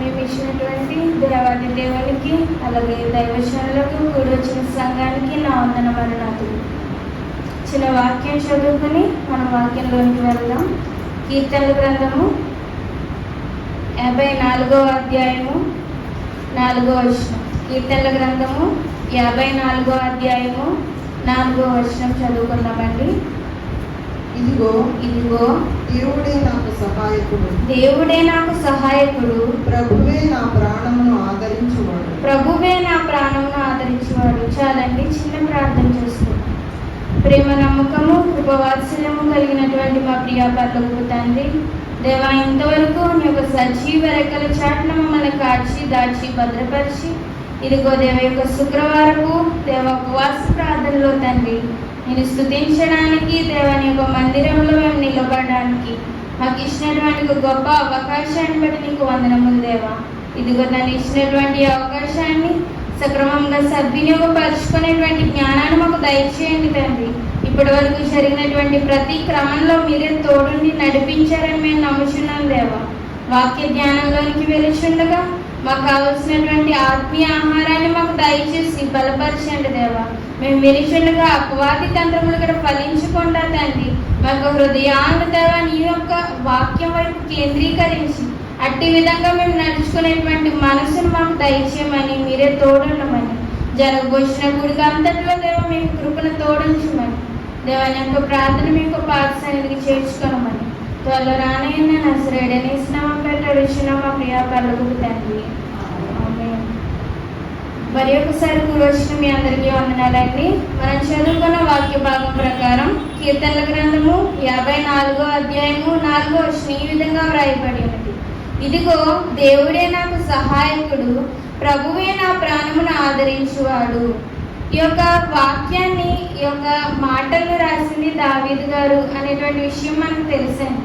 మేము ఇచ్చినటువంటి దేవాది దేవునికి అలాగే దైవజనులకు కూడి వచ్చిన సంఘానికి నా వందన మరణాతులు. చిన్న వాక్యం చదువుకుని మనం వాక్యంలోనికి వెళ్దాం. కీర్తనల గ్రంథము 54వ అధ్యాయము 4వ వచనం. కీర్తనల గ్రంథము 54వ అధ్యాయము 4వ వచనం చదువుకుందామండి. ఇదిగో దేవుడే నాకు సహాయకుడు, ప్రభువే నా ప్రాణమును ఆదరించువాడు. చాలండి, చిన్న ప్రార్థన చేసుకుంటాం. ప్రేమ, నమ్మకము, కృపవాత్సల్యము కలిగినటువంటి మా ప్రియ పరలోకపు తండ్రి, దేవా, ఇంతవరకు నీ యొక్క సజీవ రెక్కల చాటున మమ్మల్ని కాచి దాచి భద్రపరిచి ఇదిగో దేవ యొక్క శుక్రవారపు దేవ ఉపవాస ప్రార్థనలో తండ్రి నేను స్తుతించడానికి దేవాని యొక్క మందిరంలో మేము నిలబడడానికి మాకు ఇచ్చినటువంటి గొప్ప అవకాశాన్ని బట్టి నీకు వందనములు దేవా. ఇదిగో నన్ను ఇచ్చినటువంటి అవకాశాన్ని సక్రమంగా సద్వినియోగపరుచుకునేటువంటి జ్ఞానాన్ని మాకు దయచేయండి తండ్రి. ఇప్పటి వరకు జరిగినటువంటి ప్రతి క్రమంలో మీరే తోడుండి నడిపించారని మేము నమ్ముచున్నాం దేవా. వాక్య ధ్యానంలోనికి వెలుచుండగా మాకు కావలసినటువంటి ఆత్మీయ ఆహారాన్ని మాకు దయచేసి బలపరచండి దేవా. మేము వినిచుండగా అపవాది తంత్రములు కూడా ఫలించకుండా తండ్రి మాకు హృదయాన్ని దేవా నీ యొక్క వాక్యం వైపు కేంద్రీకరించి అట్టి విధంగా మేము నడుచుకునేటువంటి మనసును మాకు దయచేయమని మీరే తోడుండమని జరగబోచిన గుడికి అంతట్లో దేవ మీకు కృపను తోడించమని దేవాని యొక్క ప్రార్థన మీకు పాఠశాలకి చేర్చుకోనమని త్వరలో రానయ్యన్న నజరేయుడైన యేసు నామమున పెట్టడుచున్నాం మా ప్రియ పరలోకపు తండ్రి. ఆమేన్. మరి ఒకసారి కూడొచ్చిన మీ అందరికీ వందనాలండి. మనం చదువుకున్న వాక్య భాగం ప్రకారం కీర్తనల గ్రంథము 54వ అధ్యాయము 4వ వచనం ఈ విధంగా వ్రాయబడి ఉన్నది. ఇదిగో దేవుడే నాకు సహాయకుడు, ప్రభువే నా ప్రాణమును ఆదరించువాడు. ఈ యొక్క వాక్యాన్ని, ఈ యొక్క మాటలను రాసింది దావీదు గారు అనేటువంటి విషయం మనకు తెలిసింది.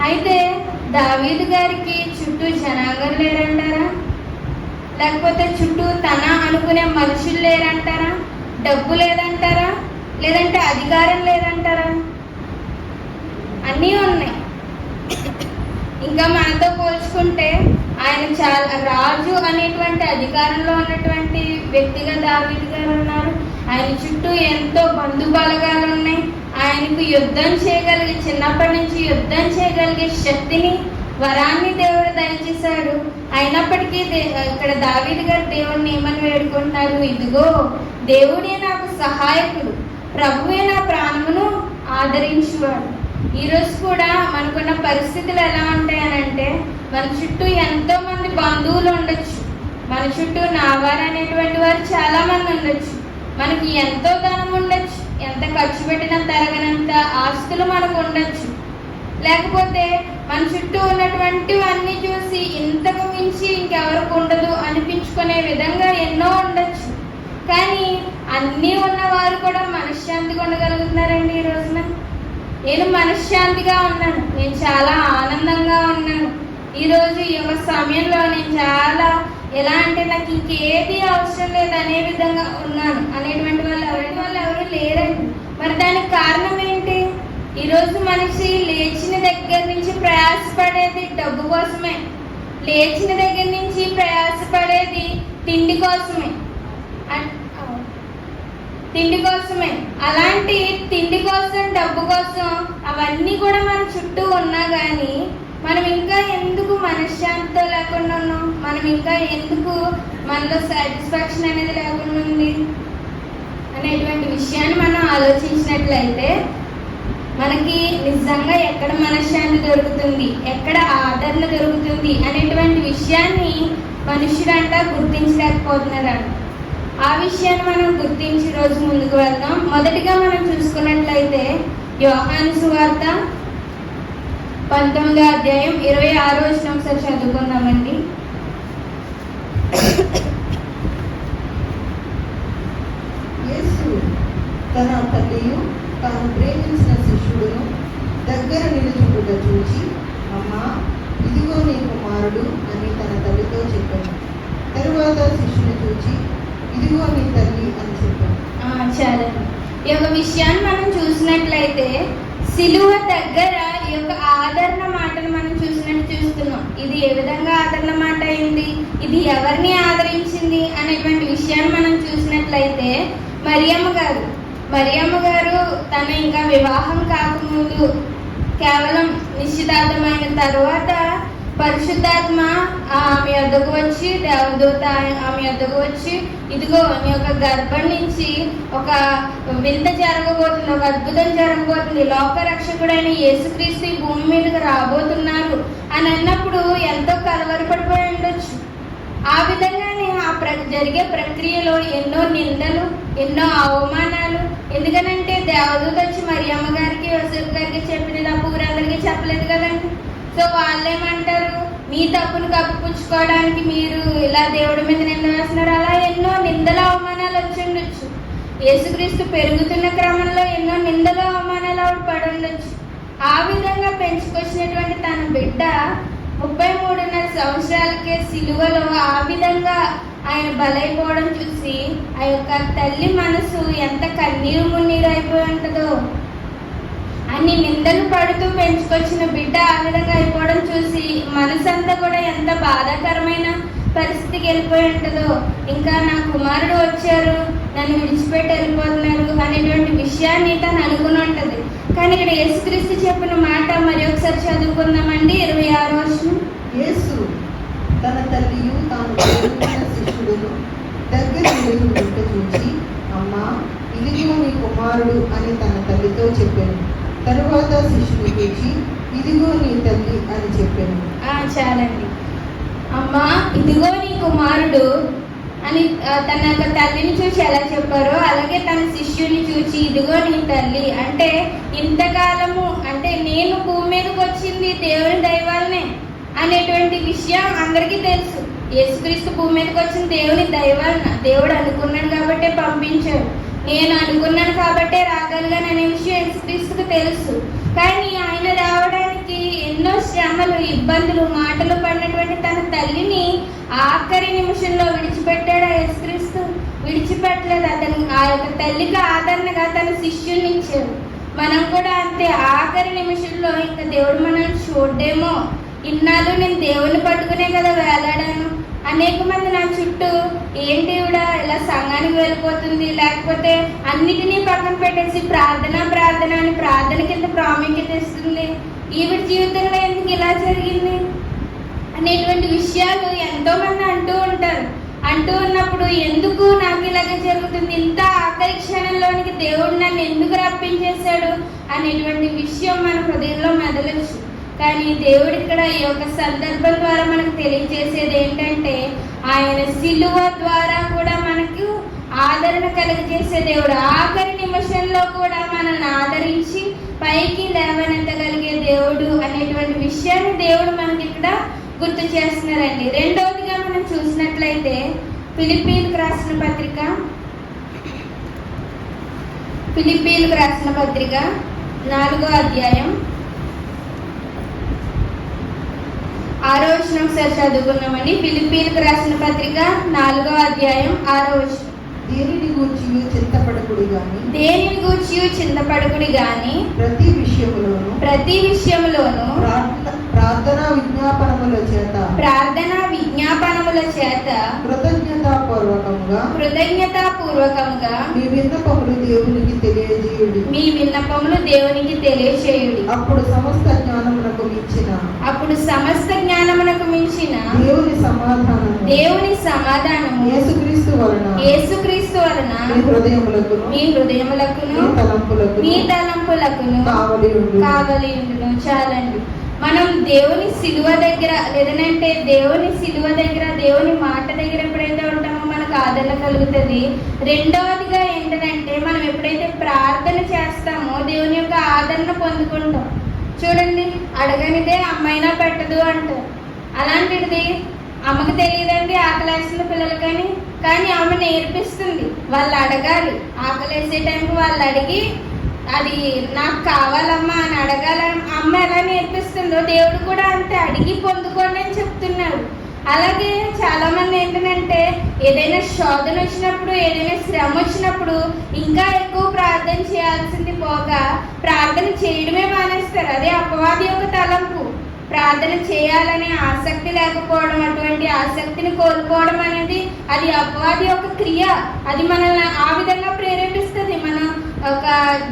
అయితే దావీదు గారికి చుట్టూ జనాంగం లేరంటారా? లేకపోతే చుట్టూ తన అనుకునే మనుషులు లేరంటారా? డబ్బు లేదంటారా? లేదంటే అధికారం లేదంటారా? అన్నీ ఉన్నాయి. ఇంకా మనతో పోల్చుకుంటే ఆయన చాలా రాజు అనేటువంటి అధికారంలో ఉన్నటువంటి వ్యక్తిగా దావీదు గారు ఉన్నారు. ఆయన చుట్టూ ఎంతో బంధు బలగాలు ఉన్నాయి. ఆయనకు యుద్ధం చేయగలిగే, చిన్నప్పటి నుంచి యుద్ధం చేయగలిగే శక్తిని, వరాన్ని దేవుడు దయచేశాడు. అయినప్పటికీ ఇక్కడ దావీదు గారు దేవుడిని ఏమని వేడుకుంటున్నారు? ఇదిగో దేవుడే నాకు సహాయకుడు, ప్రభువే నా ప్రాణమును ఆదరించువాడు. ఈరోజు కూడా మనకున్న పరిస్థితులు ఎలా ఉంటాయనంటే మన చుట్టూ ఎంతో మంది బంధువులు ఉండొచ్చు, మన చుట్టూ నావారు అనేటువంటి వారు చాలా మంది ఉండొచ్చు, మనకి ఎంతో ధనం ఉండొచ్చు, ఎంత ఖర్చు పెట్టినా తరగనంత ఆస్తులు మనకు ఉండొచ్చు, లేకపోతే మన చుట్టూ ఉన్నటువంటివన్నీ చూసి ఇంతకు మించి ఇంకెవరికి ఉండదు అనిపించుకునే విధంగా ఎన్నో ఉండొచ్చు. కానీ అన్నీ ఉన్నవారు కూడా మనశ్శాంతిగా ఉండగలుగుతున్నారండి. ఈ రోజున నేను మనశ్శాంతిగా ఉన్నాను, నేను చాలా ఆనందంగా ఉన్నాను. ఈరోజు ఈ యొక్క సమయంలో నేను చాలా ఎలా అంటే నాకు ఇంకేది అవసరం లేదు అనే విధంగా ఉన్నాను అనేటువంటి వాళ్ళు ఎవరు లేరండి. మరి దానికి కారణం ఏంటి? ఈరోజు మనిషి లేచిన దగ్గర నుంచి ప్రయాసపడేది డబ్బు కోసమే, లేచిన దగ్గర నుంచి ప్రయాసపడేది తిండి కోసమే. అలాంటి తిండి కోసం, డబ్బు కోసం అవన్నీ కూడా మన చుట్టూ ఉన్నా కానీ మనం ఇంకా ఎందుకు మనశ్శాంతితో లేకుండా ఉన్నాం? మనం ఇంకా ఎందుకు మనలో సాటిస్ఫాక్షన్ అనేది లేకుండా ఉంది అనేటువంటి విషయాన్ని మనం ఆలోచించినట్లయితే మనకి నిజంగా ఎక్కడ మనశ్శాంతి దొరుకుతుంది, ఎక్కడ ఆదరణ దొరుకుతుంది అనేటువంటి విషయాన్ని మనుషులంతా గుర్తించలేకపోతున్నారంట. ఆ విషయాన్ని మనం గుర్తించి రోజు ముందుకు వెళ్దాం. మొదటిగా మనం చూసుకున్నట్లయితే యోహాను సువార్త 19వ అధ్యాయం 26వ వచనం ఒకసారి చదువుకుందామండి. యేసు తన తల్లియు తాను ప్రేమించిన శిష్యుడును దగ్గర నిలుచుండుట చూచి, అమ్మా, ఇదిగో నీ కుమారుడు అని తన తల్లితో చెప్పాను. తరువాత శిష్యుని చూచి, ఇదిగో నీ తల్లి అని చెప్పాను. చాలా ఈ యొక్క విషయాన్ని మనం చూసినట్లయితే సిలువ దగ్గర ఈ యొక్క ఆదరణ మాటను మనం చూస్తున్నాం. ఇది ఏ విధంగా ఆదరణ మాట అయింది, ఇది ఎవరిని ఆదరించింది అనేటువంటి విషయాన్ని మనం చూసినట్లయితే మరియమ్మ గారు తన ఇంకా వివాహం కాకముందు కేవలం నిశ్చితార్థమైన తర్వాత పరిశుద్ధాత్మ ఆమె వద్దకు వచ్చి, దేవదూత ఆమె వద్దకు వచ్చి, ఇదిగో నీ యొక్క గర్భం నుంచి ఒక వింత జరగబోతుంది, ఒక అద్భుతం జరగబోతుంది, లోకరక్షకుడైన యేసుక్రీస్తు ఈ భూమి మీదకి రాబోతున్నారు అని అన్నప్పుడు ఎంతో కలవరపడిపోయి ఉండొచ్చు. ఆ విధంగానే జరిగే ప్రక్రియలో ఎన్నో నిందలు, ఎన్నో అవమానాలు. ఎందుకనంటే దేవదూత వచ్చి మరియమ్మ గారికి, యోసేపు గారికి చెప్పినది తప్ప ఊరందరికీ చెప్పలేదు కదండి. సో వాళ్ళేమంటారు, మీ తప్పును కప్పిపుచ్చుకోవడానికి మీరు ఇలా దేవుడి మీద నింద వేస్తున్నారు. అలా ఎన్నో నిందల అవమానాలు వచ్చి ఉండొచ్చు. యేసుక్రీస్తు పెరుగుతున్న క్రమంలో ఎన్నో నిందల అవమానాలు ఆవిడ పడి ఉండొచ్చు. ఆ విధంగా పెంచుకొచ్చినటువంటి తన బిడ్డ 33.5 సంవత్సరాలకే సిలువలో ఆ విధంగా ఆయన బలైపోవడం చూసి ఆ యొక్క తల్లి మనసు ఎంత కన్నీరు మున్నీరు అయిపోయి ఉంటుందో, అన్ని నిందలు పడుతూ పెంచుకొచ్చిన బిడ్డ ఆ విధంగా అయిపోవడం చూసి మనసంతా కూడా ఎంత బాధాకరమైన పరిస్థితికి వెళ్ళిపోయి ఉంటుందో, ఇంకా నా కుమారుడు వచ్చారు, నన్ను విడిచిపెట్టి వెళ్ళిపోతున్నారు అనేటువంటి విషయాన్ని తను అనుకుని ఉంటుంది. కానీ ఇక్కడ యేసుక్రీస్తు చెప్పిన మాట మరి ఒకసారి చదువుకుందామండి. 26వ వచనం. యేసు తన తల్లియు తాను ప్రేమించిన శిష్యుడును దగ్గర నిలుచుంట చూచి, అమ్మా ఇదిగో నీ కుమారుడు అని తన తల్లితో చెప్పాను. తరువాత శిష్యుడు చూచి, ఇదిగో నీ తల్లి అని చెప్పాను. చాలండి. అమ్మా ఇదిగో నీ కుమారుడు అని తన యొక్క తల్లిని చూసి ఎలా చెప్పారో అలాగే తన శిష్యుని చూచి ఇదిగో నీ తల్లి అంటే, ఇంతకాలము అంటే నేను భూమి మీదకి వచ్చింది దేవుని దైవాలనే అనేటువంటి విషయం అందరికీ తెలుసు. యేసుక్రీస్తు భూమి మీదకి వచ్చిన దేవుని దైవాలన, దేవుడు అనుకున్నాడు కాబట్టే పంపించాడు, నేను అనుకున్నాను కాబట్టే రాగలిగాను అనే విషయం యేసుక్రీస్తుకు తెలుసు. కానీ ఆయన రావడానికి ఎన్నో శ్రమలు, ఇబ్బందులు, మాటలు పడినటువంటి తన తల్లిని ఆఖరి నిమిషంలో విడిచిపెట్టాడు యేసుక్రీస్తు. విడిచిపెట్టలేదు. అతను ఆ యొక్క తల్లికి ఆదరణగా తన శిష్యుని ఇచ్చాడు. మనం కూడా అంతే, ఆఖరి నిమిషంలో ఇంకా దేవుడు మనల్ని చూడడేమో, ఇన్నాళ్ళు నేను దేవుని పట్టుకునే కదా వేలాడాను, అనేక మంది నా చుట్టూ ఏంటి ఈవిడ ఇలా సంఘానికి వెళ్ళిపోతుంది, లేకపోతే అన్నిటినీ పక్కన పెట్టేసి ప్రార్థన అని ప్రార్థన కింద ప్రాముఖ్యత ఇస్తుంది, ఈవిడ జీవితంలో ఎందుకు ఇలా జరిగింది అనేటువంటి విషయాలు ఎంతో మంది అంటూ ఉంటారు. అంటూ ఉన్నప్పుడు ఎందుకు నాకు ఇలాగే జరుగుతుంది, ఇంత ఆఖరి క్షణంలోనికి దేవుడు నన్ను ఎందుకు రప్పించేశాడు అనేటువంటి విషయం మన హృదయంలో మెదలొచ్చు. కానీ దేవుడు ఇక్కడ ఈ యొక్క సందర్భం ద్వారా మనకు తెలియజేసేది ఏంటంటే, ఆయన సిలువ ద్వారా కూడా మనకు ఆదరణ కలిగజేసే దేవుడు. ఆఖరి నిమిషంలో కూడా మనల్ని ఆదరించి పైకి లేవనెత్తగలిగే దేవుడు అనేటువంటి విషయాన్ని దేవుడు మనకి ఇక్కడ గుర్తు చేస్తున్నారండి. రెండవదిగా మనం చూసినట్లయితే ఫిలిప్పీలకు రాసిన పత్రిక 4వ అధ్యాయం 6వ వచనం ఒకసారి చదువుకున్నామండి. ఫిలిప్పీలకు రాసిన పత్రిక 4వ అధ్యాయం 6వ వచనం. దేనిని గూర్చియు చింతపడకుడి గాని ప్రతి విషయములోను ప్రార్థనా విజ్ఞాపనముల చేత కృతజ్ఞతాపూర్వకముగా మీ విన్నపములు దేవునికి తెలియజేయుడి. అప్పుడు సమస్త జ్ఞానమునకు మించిన దేవుని సమాధానము యేసుక్రీస్తు వలన మీ హృదయములకును మీ తలంపులకును కావలి ఉండును. చాలండి. మనం దేవుని సిలువ దగ్గర, లేదంటే దేవుని సిలువ దగ్గర, దేవుని మాట దగ్గర ఎప్పుడైతే ఉంటామో మనకు ఆదరణ కలుగుతుంది. రెండవదిగా ఏంటంటే, మనం ఎప్పుడైతే ప్రార్థన చేస్తామో దేవుని యొక్క ఆదరణ పొందుకుంటాం. చూడండి, అడగనిదే అమ్మైనా పెట్టదు అంటారు. అలాంటిది అమ్మకు తెలియదండి ఆకలేసిన పిల్లలకని, కానీ ఆమె నేర్పిస్తుంది. వాళ్ళు అడగాలి, ఆకలేసే టైంకి వాళ్ళు అడిగి అది నాకు కావాలమ్మా అని అడగాలని అమ్మ ఎలా నేర్పిస్తుందో దేవుడు కూడా అంతే, అడిగి పొందుకోండి అని చెప్తున్నాడు. అలాగే చాలా మంది ఏంటంటే, ఏదైనా శోధన వచ్చినప్పుడు, ఏదైనా శ్రమ వచ్చినప్పుడు ఇంకా ఎక్కువ ప్రార్థన చేయాల్సింది పోగా ప్రార్థన చేయడమే మానేస్తారు. అదే అపవాది యొక్క తలంపు. ప్రార్థన చేయాలనే ఆసక్తి లేకపోవడం, అటువంటి ఆసక్తిని కోల్పోవడం అనేది అది అపవాది యొక్క క్రియ. అది మనల్ని ఆ విధంగా ప్రేరేపిస్తుంది. మనం ఒక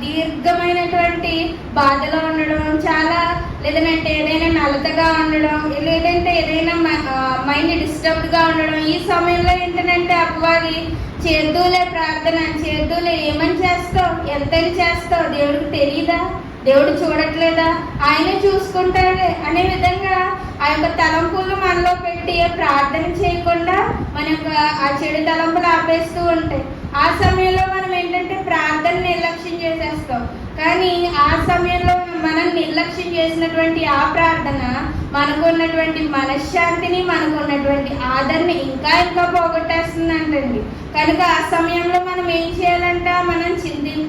దీర్ఘమైనటువంటి బాధలో ఉండడం, చాలా లేదంటే ఏదైనా నలతగా ఉండడం, లేదంటే ఏదైనా మైండ్ డిస్టర్బ్డ్గా ఉండడం, ఈ సమయంలో ఏంటంటే అపవాది చేద్దులే ప్రార్థన, చేద్దులే, ఏమని చేస్తావు, ఎంతని చేస్తావు, దేవుడికి తెలియదా, దేవుడు చూడట్లేదా, ఆయనే చూసుకుంటాడే అనే విధంగా ఆ యొక్క తలంపులు మనలో పెట్టి ప్రార్థన చేయకుండా మన యొక్క ఆ చెడు తలంపులు ఆపేస్తూ ఉంటాయి. ఆ సమయంలో మనం ఏంటంటే ప్రార్థన నిర్లక్ష్యం చేసేస్తాం. కానీ ఆ సమయంలో మనం నిర్లక్ష్యం చేసినటువంటి ఆ ప్రార్థన మనకు ఉన్నటువంటి మనశ్శాంతిని, మనకు ఉన్నటువంటి ఆదరణ ఇంకా ఇంకా పోగొట్టేస్తుందంటండి. కనుక ఆ సమయంలో మనం ఏం చేయాలంట, మనం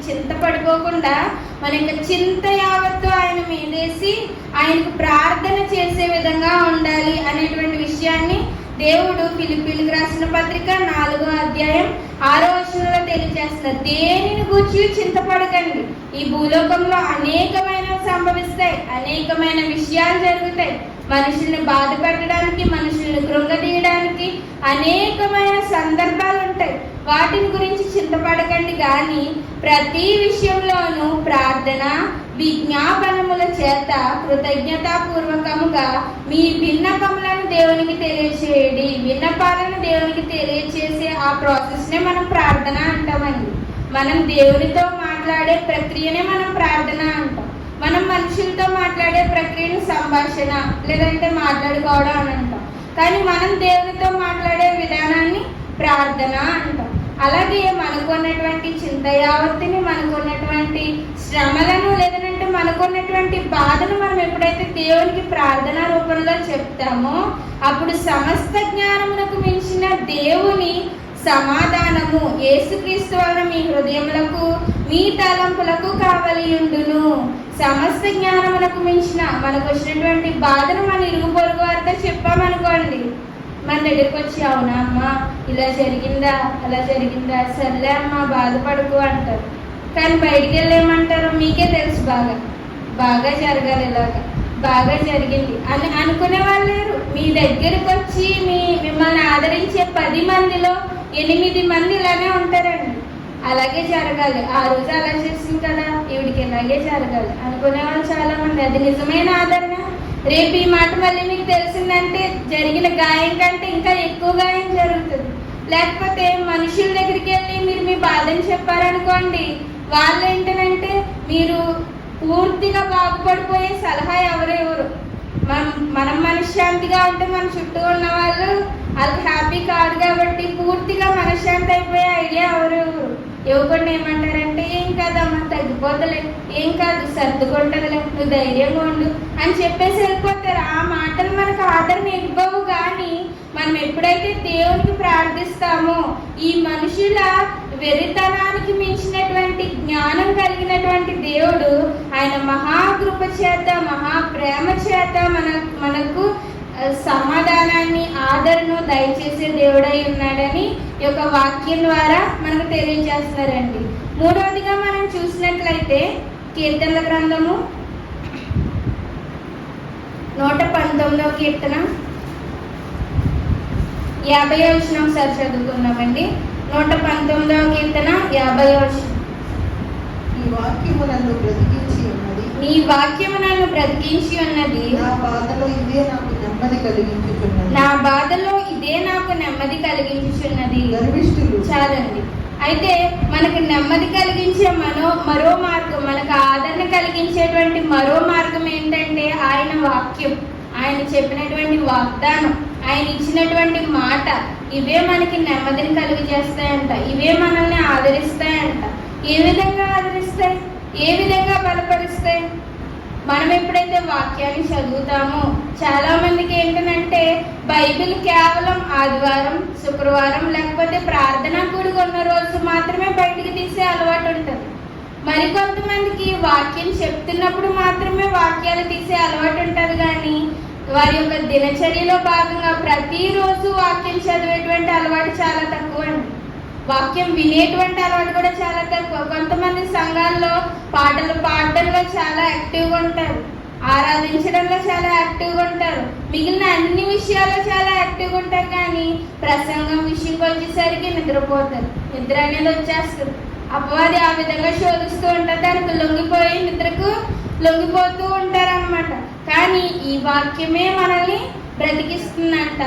చింతపడిపోకుండా మన యొక్క చింత యావత్తు ఆయన మీదేసి ఆయనకు ప్రార్థన చేసే విధంగా ఉండాలి అనేటువంటి విషయాన్ని దేవుడు ఫిలిప్పీలకు రాసిన పత్రిక 4వ అధ్యాయం 6వ వచనంలో తెలియజేస్తున్నారు. దేనిని గూర్చి చింతపడకండి, ఈ భూలోకంలో అనేకమైనవి సంభవిస్తాయి, అనేకమైన విషయాలు జరుగుతాయి, మనుషుల్ని బాధ పెట్టడానికి, మనుషుల్ని కృంగదీయడానికి అనేకమైన సందర్భాలు ఉంటాయి. వాటిని గురించి చింతపడకండి, కానీ ప్రతి విషయంలోనూ ప్రార్థన విజ్ఞాపనముల చేత కృతజ్ఞతాపూర్వకముగా మీ విన్నపములను దేవునికి తెలియచేయండి. విన్నపాలను దేవునికి తెలియచేసే ఆ ప్రాసెస్నే మనం ప్రార్థన అంటామండి. మనం దేవునితో మాట్లాడే ప్రక్రియనే మనం ప్రార్థన అంటాం. మనం మనుషులతో మాట్లాడే ప్రక్రియను సంభాషణ లేదంటే మాట్లాడుకోవడం అని అంటాం. కానీ మనం దేవునితో మాట్లాడే విధానాన్ని ప్రార్థన అంటాం. అలాగే మనకున్నటువంటి చింత యావత్తిని, మనకున్నటువంటి శ్రమలను లేదంటే మనకున్నటువంటి బాధను మనం ఎప్పుడైతే దేవునికి ప్రార్థన రూపంలో చెప్తామో అప్పుడు సమస్త జ్ఞానమునకు మించిన దేవుని సమాధానము యేసుక్రీస్తు వలన మీ హృదయములకు, మీ తలంపులకు కావలియుండును. సమస్త జ్ఞానమునకు మించిన మనకు వచ్చినటువంటి బాధను మన ఇరుగు పొరుగు వారితో చెప్పామనుకోండి, మన దగ్గరికి వచ్చి అవునా అమ్మా ఇలా జరిగిందా, అలా జరిగిందా, సర్లే అమ్మా బాధపడుకు అంటారు. కానీ బయటికి వెళ్ళేమంటారు, మీకే తెలుసు బాగా జరగాలి, ఇలాగా బాగా జరిగింది అని అనుకునే వాళ్ళు లేరు. మీ దగ్గరికి వచ్చి మిమ్మల్ని ఆదరించే 10 మందిలో 8 మంది ఇలానే ఉంటారండి. అలాగే జరగాలి, ఆ రోజు అలా చేస్తుంది కదా, ఈవిడికి ఇలాగే జరగాలి అనుకునే వాళ్ళు చాలా మంది. అది నిజమైన ఆదరణ. రేపు ఈ మాట మళ్ళీ మీకు తెలిసిందంటే జరిగిన గాయం కంటే ఇంకా ఎక్కువ గాయం జరుగుతుంది. లేకపోతే మనుషుల దగ్గరికి వెళ్ళి మీరు మీ బాధని చెప్పారనుకోండి, వాళ్ళు ఏంటంటే మీరు పూర్తిగా బాగుపడిపోయే సలహా ఎవరు మనం మనశ్శాంతిగా ఉంటే మన చుట్టూ ఉన్న వాళ్ళు వాళ్ళకి హ్యాపీ కాదు కాబట్టి పూర్తిగా మనశ్శాంతి అయిపోయే ఐడియా ఎవరు ఇవ్వకుండా ఏమంటారంటే, ఏం కాదమ్మా తగ్గిపోతలే, ఏం కాదు సర్దుకుంటదిలే, నువ్వు ధైర్యంగా ఉండు అని చెప్పేసి వెళ్ళిపోతారు. ఆ మాటలు మనకు ఆదరణ ఇవ్వవు. కానీ మనం ఎప్పుడైతే దేవునికి ప్రార్థిస్తామో ఈ మనుషుల వెరితనానికి మించినటువంటి జ్ఞానం కలిగినటువంటి దేవుడు ఆయన మహాకృప చేత, మహాప్రేమ చేత మనకు సమాధానాన్ని, ఆదరణను దయచేసే దేవుడై ఉన్నాడని ఈ యొక్క వాక్యం ద్వారా మనకు తెలియజేస్తున్నారండి. మూడవదిగా మనం చూసినట్లయితే కీర్తనల గ్రంథము 119వ కీర్తన 50వ వచనం ఒకసారి చదువుకుందామండి. 119వ కీర్తన 50వ వచనం. ఈ వాక్యము నన్ను బ్రతికించి ఉన్నది, నీ వాక్యము నన్ను బ్రతికించి ఉన్నది, నా బాధలో ఇదే నాకు నెమ్మది కలిగించుచున్నది, నా బాధలో ఇదే నాకు నెమ్మది కలిగించుచున్నది. గర్విష్ఠులు చాలండి. అయితే మనకు నెమ్మది కలిగించే మరో మార్గం, మనకు ఆదరణ కలిగించేటువంటి మరో మార్గం ఏంటంటే ఆయన వాక్యం, ఆయన చెప్పినటువంటి వాగ్దానం, ఆయన ఇచ్చినటువంటి మాట. ఇవే మనకి నెమ్మదిని కలిగజేస్తాయంట. ఇవే మనల్ని ఆదరిస్తాయంట. ఏ విధంగా ఆదరిస్తాయి, ఏ విధంగా బలపరుస్తాయి? మనం ఎప్పుడైతే వాక్యాన్ని చదువుతామో, చాలా మందికి ఏంటంటే బైబిల్ కేవలం ఆదివారం, శుక్రవారం లేకపోతే ప్రార్థనా కూడి ఉన్న రోజు మాత్రమే బయటికి తీసే అలవాటు ఉంటుంది. మరికొంతమందికి వాక్యం చెప్తున్నప్పుడు మాత్రమే వాక్యాలు తీసే అలవాటు ఉంటుంది. కానీ వారి యొక్క దినచర్యలో భాగంగా ప్రతిరోజు వాక్యం చదివేటువంటి అలవాటు చాలా తక్కువ అండి. వాక్యం వినేటువంటి అలవాటు కూడా చాలా తక్కువ. కొంతమంది సంఘాల్లో పాటలు పాడడంలో చాలా యాక్టివ్గా ఉంటారు, ఆరాధించడంలో చాలా యాక్టివ్గా ఉంటారు, మిగిలిన అన్ని విషయాల్లో చాలా యాక్టివ్గా ఉంటారు, కానీ ప్రసంగం విషయంకి వచ్చేసరికి నిద్రపోతారు. నిద్ర అనేది వచ్చేస్తుంది. అపవాది ఆ విధంగా శోధిస్తూ ఉంటారు, దానికి లొంగిపోయి నిద్రకు లొంగిపోతూ ఉంటారన్నమాట. కానీ ఈ వాక్యమే మనల్ని బ్రతికిస్తుందంట.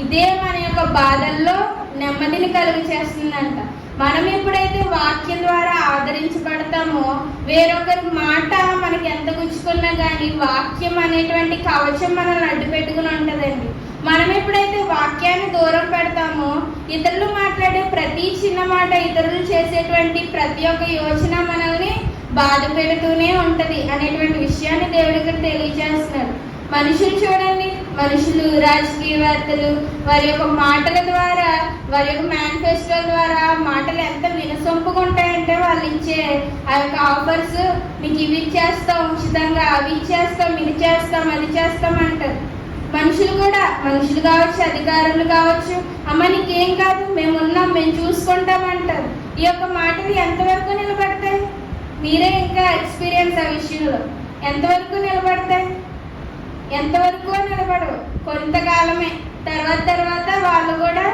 ఇదే మన యొక్క బాధల్లో నెమ్మదిని కలుగు చేస్తుందంట. మనం ఎప్పుడైతే వాక్యం ద్వారా ఆదరించబడతామో, వేరొకరి మాట మనకి ఎంత గుచ్చుకున్నా కానీ వాక్యం అనేటువంటి కవచం మనల్ని అడ్డు పెట్టుకుని ఉంటుందండి. మనం ఎప్పుడైతే వాక్యాన్ని దూరం పెడతామో, ఇతరులు మాట్లాడే ప్రతి చిన్న మాట, ఇతరులు చేసేటువంటి ప్రతి ఒక్క యోచన మనల్ని బాధ పెడుతూనే ఉంటుంది అనేటువంటి విషయాన్ని దేవుడి ఇక్కడ తెలియజేస్తున్నారు. మనుషులు చూడండి, మనుషులు రాజకీయవేత్తలు వారి యొక్క మాటల ద్వారా, వారి యొక్క మేనిఫెస్టో ద్వారా మాటలు ఎంత వినసొంపుగా ఉంటాయంటే, వాళ్ళు ఇచ్చే ఆ యొక్క ఆఫర్స్, మీకు ఇవి ఇచ్చేస్తాం ఉచితంగా, అవి ఇచ్చేస్తాం, ఇది చేస్తాం, అది చేస్తాం అంటారు. మనుషులు కూడా, మనుషులు కావచ్చు, అధికారులు కావచ్చు, అమ్మ నీకేం కాదు, మేము ఉన్నాం, మేము చూసుకుంటామంటారు. ఈ యొక్క మాటలు ఎంతవరకు నిలబడతాయి? మీరే ఇంకా ఎక్స్పీరియన్స్ ఆ విషయంలో. ఎంతవరకు నిలబడతాయి? ఎంతవరకు నిలబడవు. కొంతకాలమే. తర్వాత వాళ్ళు కూడా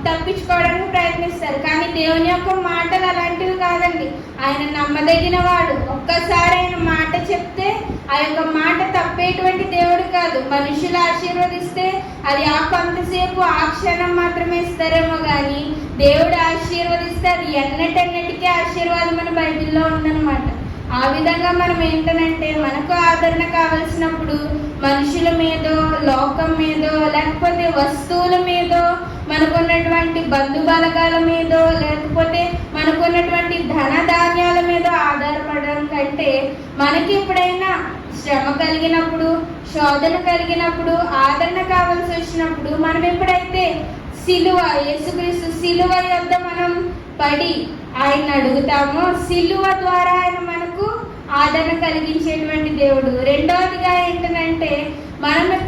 తప్పించుకోవడానికి ప్రయత్నిస్తారు. కానీ దేవుని యొక్క మాటలు అలాంటివి కాదండి. ఆయన నమ్మదగిన వాడు. ఒక్కసారి ఆయన మాట చెప్తే ఆ యొక్క మాట తప్పేటువంటి దేవుడు కాదు. మనుషులు ఆశీర్వదిస్తే అది ఆ కొంతసేపు, ఆ క్షణం మాత్రమే ఇస్తారేమో, కానీ దేవుడు ఆశీర్వదిస్తే అది ఎన్నటెన్నటికీ ఆశీర్వాదం అని బైబిల్లో ఉందన్నమాట. ఆ విధంగా మనం ఏంటనంటే, మనకు ఆదరణ కావలసినప్పుడు మనుషుల మీదో, లోకం మీదో, లేకపోతే వస్తువుల మీదో, మనకున్నటువంటి బంధుబలగాల మీదో, లేకపోతే మనకున్నటువంటి ధన ధాన్యాల మీద ఆధారపడడం కంటే, మనకి ఎప్పుడైనా శ్రమ కలిగినప్పుడు, శోధన కలిగినప్పుడు, ఆదరణ కావాల్సి వచ్చినప్పుడు, మనం ఎప్పుడైతే సిలువ, యేసుక్రీస్తు సిలువ యొద్ద మనం పడి ఆయన అడుగుతామో, సిలువ ద్వారా ఆయన మనకు ఆదరణ కలిగించేటువంటి దేవుడు. రెండవదిగా ఏంటంటే,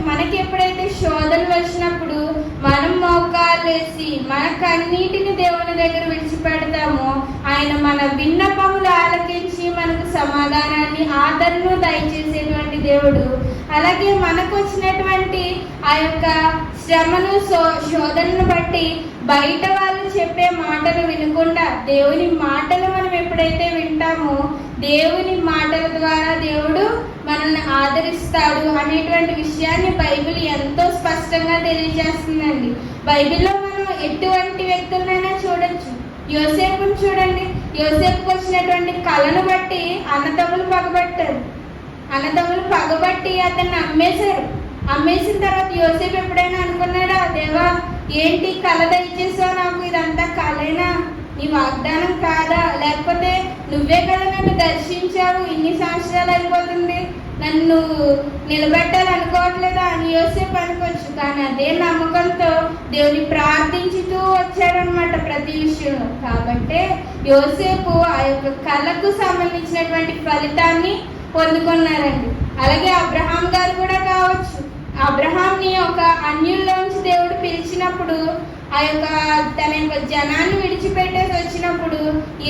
మనకి ఎప్పుడైతే శోధన వచ్చినప్పుడు మనం మోకాలు వేసి మన కన్నీటిని దేవుని దగ్గర విడిచిపెడతామో, ఆయన మన విన్నపములు ఆలకించి మనకు సమాధానాన్ని, ఆదరణను దయచేసేటువంటి దేవుడు. అలాగే మనకు వచ్చినటువంటి ఆ యొక్క శ్రమను, శోధనను బట్టి బయట వాళ్ళు చెప్పే మాటలు వినకుండా దేవుని మాటలు మనం ఎప్పుడైతే వింటామో, దేవుని మాటల ద్వారా దేవుడు మనల్ని ఆదరిస్తాడు అనేటువంటి విషయాన్ని బైబిల్ ఎంతో స్పష్టంగా తెలియజేస్తుందండి. బైబిల్లో మనం ఎటువంటి వ్యక్తులనైనా చూడొచ్చు. యోసేపుని చూడండి. యోసేపుకి వచ్చినటువంటి కళను బట్టి అన్నదమ్ములు పగబట్టారు. అన్నదమ్ములు పగబట్టి అతన్ని అమ్మేశారు. అమ్మేసిన తర్వాత యోసేపు ఎప్పుడైనా అనుకున్నాడా, దేవా ఏంటి కళ దయచేసావు నాకు, ఇదంతా కళేనా, నీ వాగ్దానం కాదా, లేకపోతే నువ్వే కదా నన్ను దర్శించావు, ఇన్ని సంవత్సరాలు అయిపోతుంది, నన్ను నిలబెట్టాలనుకోవట్లేదా అని యోసేపు అనుకోవచ్చు. కానీ అదే నమ్మకంతో దేవుని ప్రార్థించుతూ వచ్చాడనమాట ప్రతి విషయంలో. కాబట్టి యోసేపు ఆ యొక్క కళకు సంబంధించినటువంటి ఫలితాన్ని పొందుకున్నారండి. అలాగే అబ్రహాం గారు కూడా కావచ్చు. అబ్రహాంని ఒక అన్యుల్లోంచి దేవుడు పిలిచినప్పుడు, ఆ యొక్క తన యొక్క జనాన్ని విడిచిపెట్టేసి వచ్చినప్పుడు,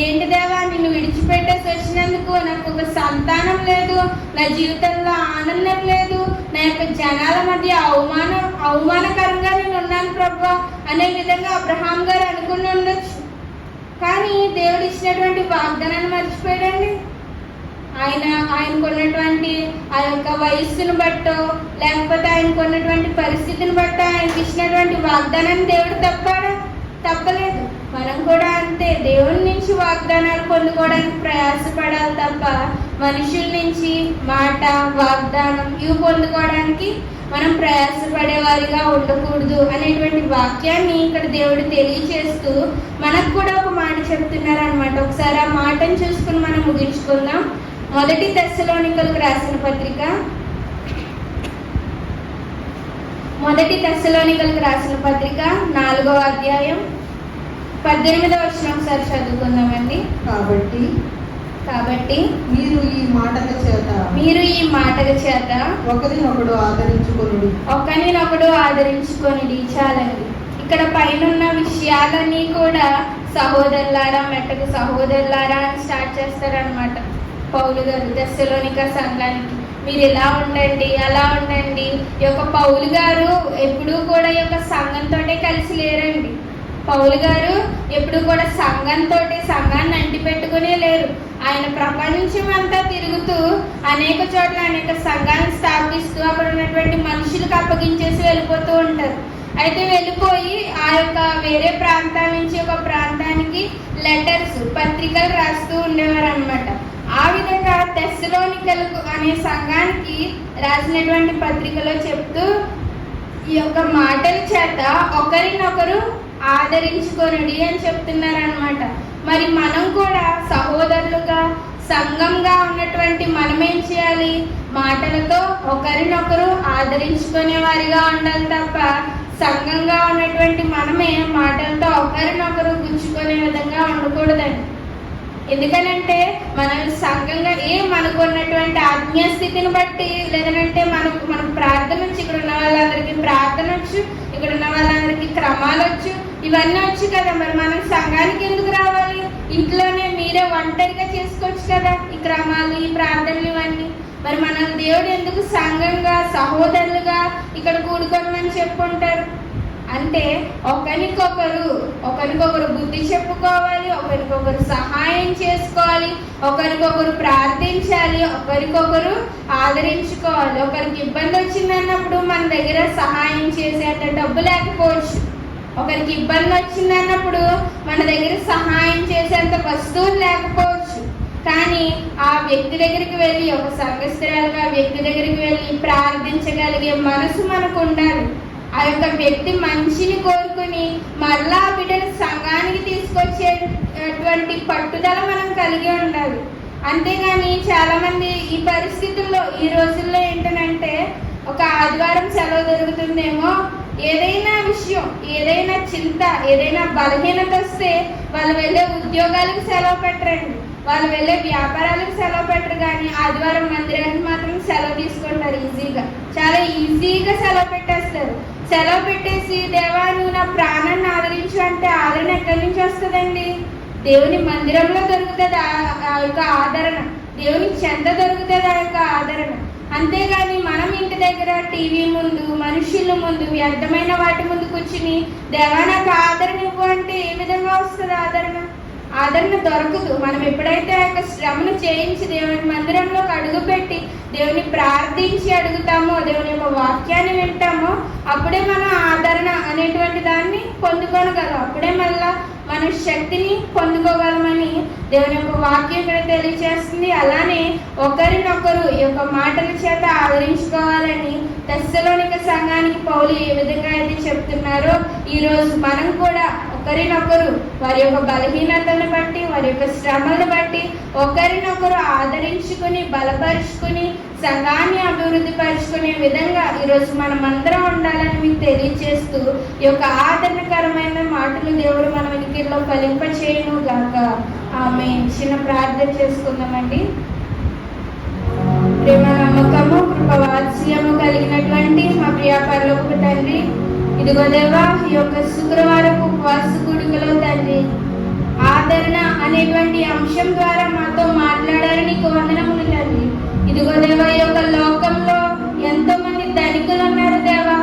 ఏంటి దేవా నిన్ను విడిచిపెట్టేసి వచ్చినందుకు నాకు ఒక సంతానం లేదు, నా జీవితంలో ఆనందం లేదు, నా యొక్క జనాల మధ్య అవమానకరంగా నేను ఉన్నాను ప్రభువా అనే విధంగా అబ్రహాం గారు అనుకుని ఉండొచ్చు. కానీ దేవుడు ఇచ్చినటువంటి వాగ్దానాన్ని మర్చిపోయాడండి. ఆయనకున్నటువంటి ఆ యొక్క వయస్సును బట్టో, లేకపోతే ఆయనకున్నటువంటి పరిస్థితిని బట్టో ఆయనకి ఇచ్చినటువంటి వాగ్దానాన్ని దేవుడు తప్పలేదు. మనం కూడా అంతే. దేవుని నుంచి వాగ్దానాలు పొందుకోవడానికి ప్రయాసపడాలి తప్ప మనుషుల నుంచి మాట, వాగ్దానం ఇవి పొందుకోవడానికి మనం ప్రయాసపడే వారిగా ఉండకూడదు అనేటువంటి వాక్యాన్ని ఇక్కడ దేవుడు తెలియచేస్తూ మనకు కూడా ఒక మాట చెప్తున్నారు అనమాట. ఒకసారి ఆ మాటను చూసుకుని మనం ముగించుకుందాం. మొదటి తెస్సలోనికలకు రాసిన పత్రిక 4వ అధ్యాయం 18వ వచనం ఒకసారి చదువుకుందామండి. కాబట్టి మీరు ఈ మాటల చేత ఒకరినొకడు ఆదరించుకొనుడి. చాలండి. ఇక్కడ పైన ఉన్న విషయాలన్నీ కూడా సహోదరులారా, మెట్టకు సహోదరులారా అని స్టార్ట్ చేస్తారనమాట పౌలు గారు తెస్సలోనిక సంఘానికి. మీరు ఇలా ఉండండి, అలా ఉండండి. ఈ యొక్క పౌలు గారు ఎప్పుడూ కూడా ఈ యొక్క సంఘంతో కలిసి లేరండి. పౌలు గారు ఎప్పుడు కూడా సంఘాన్ని అంటిపెట్టుకునే లేరు. ఆయన ప్రపంచం అంతా తిరుగుతూ అనేక చోట్ల అనేక సంఘాలను స్థాపిస్తూ అక్కడ ఉన్నటువంటి మనుషులకు అప్పగించేసి వెళ్ళిపోతూ ఉంటారు. అయితే వెళ్ళిపోయి ఆ యొక్క వేరే ప్రాంతాల నుంచి ఒక ప్రాంతానికి లెటర్స్, పత్రికలు రాస్తూ ఉండేవారు అనమాట. ఆ విధంగా తెస్సలోనికలు అనే సంఘానికి రాసినటువంటి పత్రికలో చెప్తూ ఈ యొక్క మాటల చేత ఒకరినొకరు ఆదరించుకొనుడి అని చెప్తున్నారనమాట. మరి మనం కూడా సహోదరులుగా, సంఘంగా ఉన్నటువంటి మనం ఏం చేయాలి? మాటలతో ఒకరినొకరు ఆదరించుకునే వారిగా ఉండాలి తప్ప సంఘంగా ఉన్నటువంటి మనమే మాటలతో ఒకరినొకరు గుచ్చుకునే విధంగా ఉండకూడదండి. ఎందుకనంటే మనం సంఘంగా మనకు ఉన్నటువంటి ఆత్మీయ స్థితిని బట్టి, లేదంటే మనం ప్రార్థన వచ్చు, ఇక్కడ ఉన్న వాళ్ళందరికీ ప్రార్థన వచ్చు, ఇక్కడ ఉన్న వాళ్ళందరికీ క్రమాలు వచ్చు, ఇవన్నీ వచ్చు కదా. మరి మనం సంఘానికి ఎందుకు రావాలి? ఇంట్లోనే మీరే ఒంటరిగా చేసుకోవచ్చు కదా ఈ క్రమాలు, ఈ ప్రార్థనలు ఇవన్నీ. మరి మనం దేవుడు ఎందుకు సంఘంగా, సహోదరులుగా ఇక్కడ కూడుకోమని చెప్పుకుంటారు అంటే ఒకరికొకరు బుద్ధి చెప్పుకోవాలి, ఒకరికొకరు సహాయం చేసుకోవాలి, ఒకరికొకరు ప్రార్థించాలి, ఒకరికొకరు ఆదరించుకోవాలి. ఒకరికి ఇబ్బంది వచ్చిందన్నప్పుడు మన దగ్గర సహాయం చేసేంత డబ్బు లేకపోవచ్చు, ఒకరికి ఇబ్బంది వచ్చిందన్నప్పుడు మన దగ్గర సహాయం చేసేంత వస్తువులు లేకపోవచ్చు. కానీ ఆ వ్యక్తి దగ్గరికి వెళ్ళి, ఒక సంఘస్థురాలుగా వ్యక్తి దగ్గరికి వెళ్ళి ప్రార్థించగలిగే మనసు మనకు ఉండాలి. ఆ యొక్క వ్యక్తి మంచిని కోరుకుని మరలా బిడ్డను సంఘానికి తీసుకొచ్చేటువంటి పట్టుదల మనం కలిగి ఉండాలి. అంతేగాని చాలా మంది ఈ పరిస్థితుల్లో, ఈ రోజుల్లో ఏంటంటే ఒక ఆదివారం సెలవు దొరుకుతుందేమో, ఏదైనా విషయం, ఏదైనా చింత, ఏదైనా బలహీనత వస్తే వాళ్ళు వెళ్ళే ఉద్యోగాలకు సెలవు పెట్టరండి, వాళ్ళు వెళ్ళే వ్యాపారాలకు సెలవు పెట్టరు. కానీ ఆదివారం మందిరానికి మాత్రం సెలవు తీసుకుంటారు. చాలా ఈజీగా సెలవు పెట్టేస్తారు. సెలవు పెట్టేసి దేవా నువ్వు నా ప్రాణాన్ని ఆదరించు అంటే ఆదరణ ఎక్కడి నుంచి వస్తుందండి? దేవుని మందిరంలో దొరుకుతుంది ఆ యొక్క ఆదరణ, దేవుని చెంత దొరుకుతుంది ఆ యొక్క ఆదరణ. అంతేగాని మనం ఇంటి దగ్గర టీవీ ముందు, మనుషుల ముందు, వ్యర్థమైన వాటి ముందు కూర్చుని దేవా నాకు ఆదరణ ఇవ్వు అంటే ఏ విధంగా వస్తుంది ఆదరణ దొరకదు. మనం ఎప్పుడైతే ఆ యొక్క శ్రమను చేయించి దేవుని మందిరంలోకి అడుగుపెట్టి దేవుని ప్రార్థించి అడుగుతామో, దేవుని యొక్క వాక్యాన్ని వింటామో, అప్పుడే మనం ఆదరణ అనేటువంటి దాన్ని పొందుకోగలం. అప్పుడే మళ్ళా మన శక్తిని పొందుకోగలమని దేవుని యొక్క వాక్యం ఇక్కడ తెలియజేస్తుంది. అలానే ఒకరినొకరు ఈ యొక్క మాటల చేత ఆదరించుకోవాలని తెస్సలోనిక సంఘానికి పౌలు ఏ విధంగా అయితే చెప్తున్నారో, ఈరోజు మనం కూడా ఒకరినొకరు వారి యొక్క బలహీనతను బట్టి, వారి యొక్క శ్రమలను బట్టి ఒకరినొకరు ఆదరించుకుని, బలపరుచుకుని, సంఘాన్ని అభివృద్ధి పరుచుకునే విధంగా ఈరోజు మనం అందరం ఉండాలని మీకు తెలియజేస్తూ ఈ యొక్క ఆదరణకరమైన మాటలు దేవుడు మన వినికిడిలో ఫలింపచేయును గాక. ఆమె చిన్న ప్రార్థన చేసుకుందామండి. ప్రేమ, నమ్మకము, కృప, వాత్సల్యము కలిగినటువంటి మా ప్రియ పరలోకపు తండ్రి, ఇదిగో దేవా ఈ యొక్క శుక్రవారపు ఉపవాస కూడికలో తండ్రి ఆదరణ అనేటువంటి అంశం ద్వారా మాతో మాట్లాడాలని నీకు వందనములు తండ్రి. ఇదిగో దేవా ఈ యొక్క లోకంలో ఎంతో మంది ధనికులు ఉన్నారు దేవా,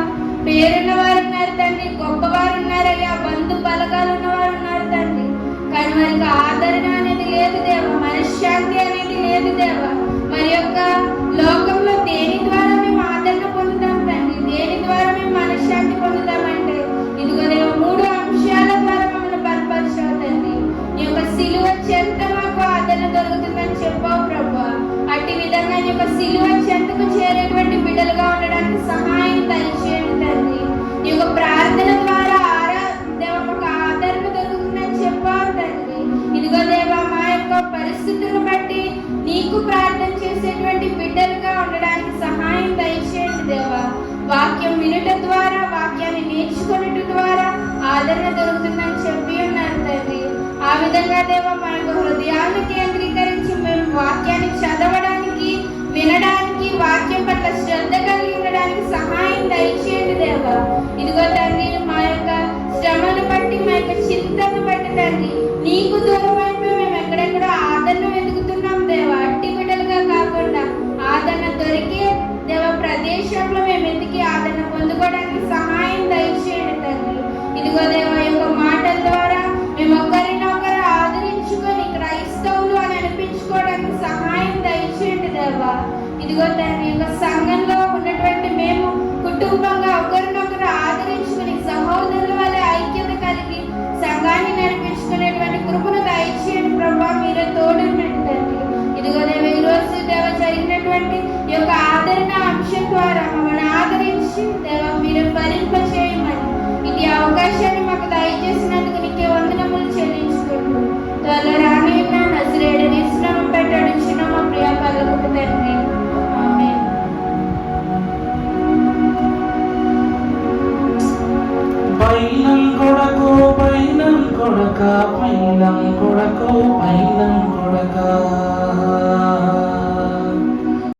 పేరున్న వారు ఉన్నారు తండ్రి, గొప్పవారు ఉన్నారయ్యా, బంధు బలగాలు ఉన్నవారు ఉన్నారు తండ్రి. కానీ వారికి ఆదరణ అనేది లేదు దేవా, మనశ్శాంతి అనేది లేదు దేవా. మరి యొక్క లోకంలో దేని ద్వారా మేము ఆదరణ పొందుతాం తండ్రి, దేని ద్వారా మేము మనశ్శాంతి పొందుతామంటే ఇదిగో దేవా 3 అంశాల ద్వారా మమ్మల్ని బలపరిచావు తండ్రి. నీ యొక్క సిలువ చెంత మాకు ఆదరణ దొరుకుతుందని చెప్పావు ప్రభువా. అట్టి విధంగా నీ యొక్క సిలువ చెంతకు చేరేటువంటి బిడ్డలుగా ఉండడానికి సహాయం దయచేయండి తండ్రి. నీ యొక్క ప్రార్థన ద్వారా దేవకు ఆదరణ దొరుకుతుందని చెప్పావు తండ్రి. ఇదిగో దేవా మా యొక్క పరిస్థితులను బట్టి నీకు ప్రార్థన చేసేటువంటి బిడ్డలుగా ఉండడానికి సహాయం దయచేయండి దేవా. వాక్యం వినుట ద్వారా, వాక్యాన్ని నేర్చుకునేట ద్వారా ఆదరణ దొరుకుతుందని చెప్పి ఉన్నారు తండ్రి. ఆ విధంగా దేవా మా యొక్క హృదయాన్ని కేంద్రీకరించి మేము వాక్యాన్ని చదవడానికి, వినడానికి, వాక్యం పట్ల శ్రద్ధ కలిగి ఉండడానికి సహాయం దయచేయండి దేవా. ఇదిగో తండ్రి మా యొక్క శ్రమను బట్టి, మా యొక్క చింతను బట్టి తండ్రి నీకు దూరం అయిపోయి మేము ఎక్కడెక్కడో ఆదరణ వెతుకుతున్నాం దేవా. అట్టి బిడ్డలుగా కాకుండా ఆదరణ దొరికే బ్రతుకోవడానికి సహాయం దయచేయండి తండ్రి. ఇదిగో దేవా, యొక్క మాటల ద్వారా మేము ఒకరినొకరు ఆదరించుకొని క్రైస్తవులు అని అనిపించుకోవడానికి సహాయం దయచేయండి దేవా. ఇదిగో తండ్రి, యొక్క సంఘంలో ఉన్నటువంటి మేము కుటుంబంగా ఒకరినొకరు ఆదరించుకుని సహోదరుల వల్ల ఐక్యత కలిగి సంఘాన్ని నడిపించుకునేటువంటి కృపను దయచేయండి ప్రభా. మీరే తోడుండండి తండ్రి. ఇదిగో దేవ, ఈ రోజు దేవ జరిగినటువంటి ఈ యొక్క ఆదరణ అంశం ద్వారా మమ్మల్ని ఆదరించి దేవ మీరే ఫలింపచేయమని ఇది అవకాశాన్ని మాకు దయచేసినందుకు నీకే వందనములు చెల్లించుకుంటూ త్వరలో రానున్న నజరేయుడని యేసునామం పేరిట అడుగుచున్నాము మా ప్రియ పరలోకపు తండ్రి. ఆమేన్. పైనం కొడకు పైనం కొడక పైనం కొడకు పైనం కొడక